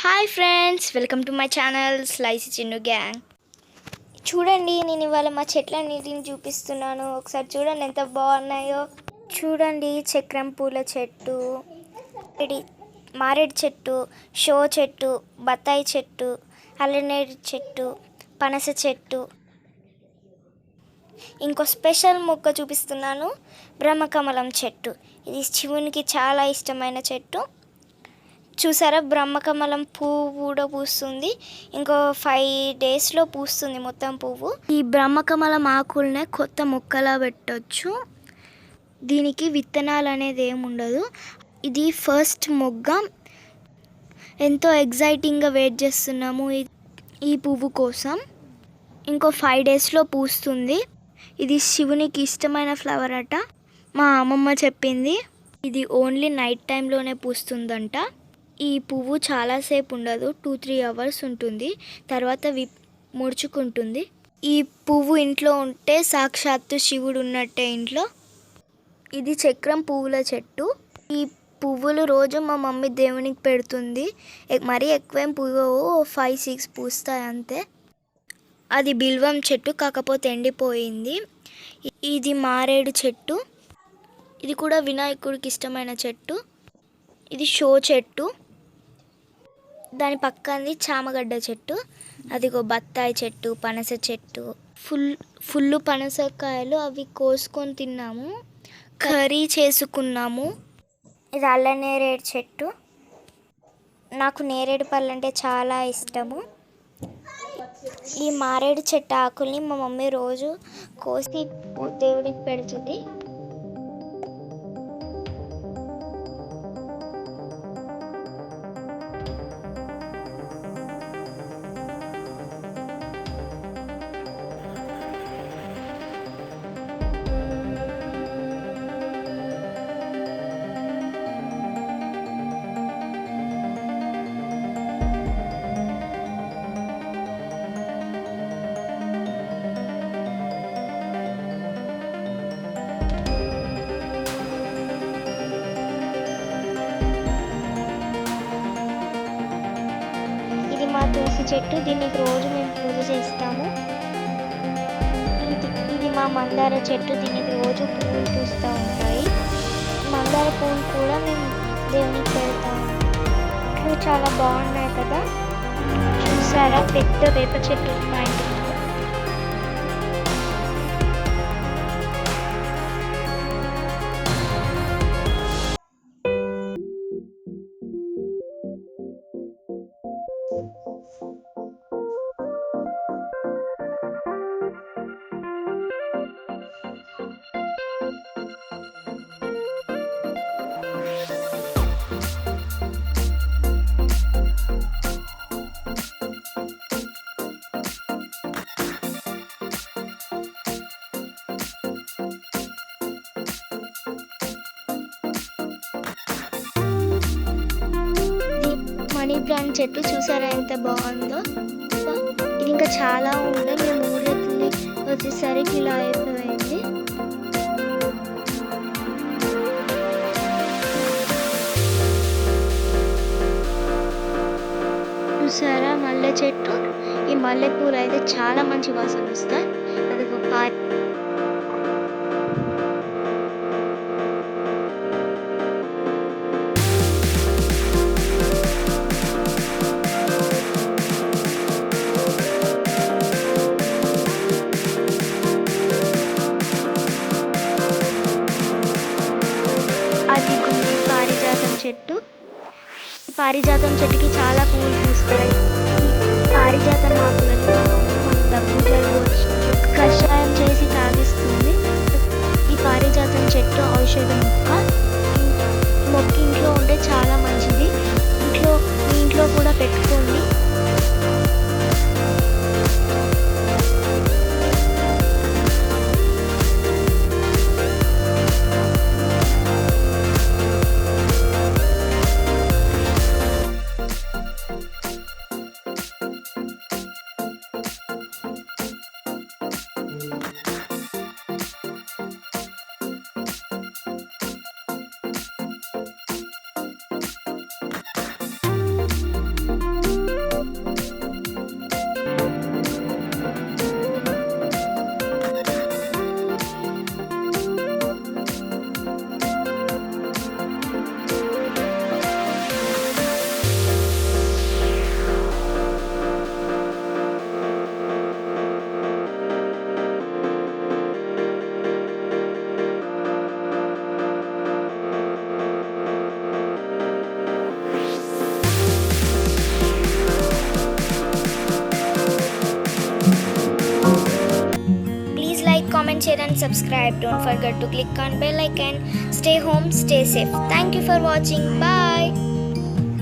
Hi friends, welcome to my channel Slicy Chinnu gang. చూడండి, నేను ఇవాళ మా చెట్లన్నిటిని చూపిస్తున్నాను. ఒకసారి చూడండి ఎంత బాగున్నాయో. చూడండి, చక్రం పూల చెట్టు, మారేడు చెట్టు, షో చెట్టు, బత్తాయి చెట్టు, అల్లనేరు చెట్టు, పనస చెట్టు. ఇంకో స్పెషల్ మొక్క చూపిస్తున్నాను, బ్రహ్మకమలం చెట్టు. ఇది శివునికి చాలా ఇష్టమైన చెట్టు. చూసారా, బ్రహ్మకమలం పువ్వు కూడా పూస్తుంది. ఇంకో 5 డేస్లో పూస్తుంది మొత్తం పువ్వు. ఈ బ్రహ్మకమలం ఆకులనే కొత్త మొక్కలా పెట్టచ్చు. దీనికి విత్తనాలు అనేది ఏముండదు. ఇది ఫస్ట్ మొగ్గ. ఎంతో ఎగ్జైటింగ్గా వెయిట్ చేస్తున్నాము ఈ పువ్వు కోసం. ఇంకో 5 డేస్లో పూస్తుంది. ఇది శివునికి ఇష్టమైన ఫ్లవర్ అట. మా అమ్మమ్మ చెప్పింది. ఇది ఓన్లీ నైట్ టైంలోనే పూస్తుందంట. ఈ పువ్వు చాలాసేపు ఉండదు, 2-3 అవర్స్ ఉంటుంది. తర్వాత ముడుచుకుంటుంది. ఈ పువ్వు ఇంట్లో ఉంటే సాక్షాత్తు శివుడు ఉన్నట్టే ఇంట్లో. ఇది చక్రం పువ్వుల చెట్టు. ఈ పువ్వులు రోజు మా మమ్మీ దేవునికి పెడుతుంది. మరీ ఎక్కువేం పువ్వు, 5-6 పూస్తాయి అంతే. అది బిల్వం చెట్టు, కాకపోతే ఎండిపోయింది. ఇది మారేడు చెట్టు. ఇది కూడా వినాయకుడికి ఇష్టమైన చెట్టు. ఇది షో చెట్టు. దాని పక్కనది చామగడ్డ చెట్టు. అదిగో బత్తాయి చెట్టు, పనస చెట్టు. ఫుల్ పనసకాయలు, అవి కోసుకొని తిన్నాము, కర్రీ చేసుకున్నాము. ఇది అల్లనేరేడు చెట్టు. నాకు నేరేడు పళ్ళు అంటే చాలా ఇష్టము. ఈ మారేడు చెట్టు ఆకుల్ని మా మమ్మీ రోజు కోసి దేవుడికి పెడుతుంది. మా తులసి చెట్టు, దీనికి రోజు మేము పూజ చేస్తాము. ఇది మా మందార చెట్టు, దీనికి రోజు పువ్వులు పూస్తూ ఉంటాయి. మందార పువ్వులు కూడా మేము దేవునికి పెడతాము. ఇవి చాలా బాగున్నాయి కదా. చూసారా, పెద్ద వేప చెట్టు మా ఇంటికి. మనీ ప్లాంట్ చెట్టు చూసారా ఎంత బాగుందో. ఇది ఇంకా చాలా ఉండే, మేము ఊరెళ్ళి వచ్చేసరికి ఇలా అయిపోయింది. చూసారా మల్లె చెట్టు. ఈ మల్లె పూలు అయితే చాలా మంచి వాసన వస్తాయి. అది ఒక పారిజాతం చెట్టు. పారిజాతం చెట్టుకి చాలా పువ్వులు పూస్తాయి. పారిజాతం ఆకులను దగ్గు కషాయం చేసి తాగిస్తుంది. ఈ పారిజాతం చెట్టు ఔషధ మొక్క ఇంట్లో ఉంటే చాలా మంచిది. మీ ఇంట్లో కూడా పెట్టుకోండి. comment, share and subscribe. Don't forget to click on bell icon. Stay home, stay safe. Thank you for watching. Bye.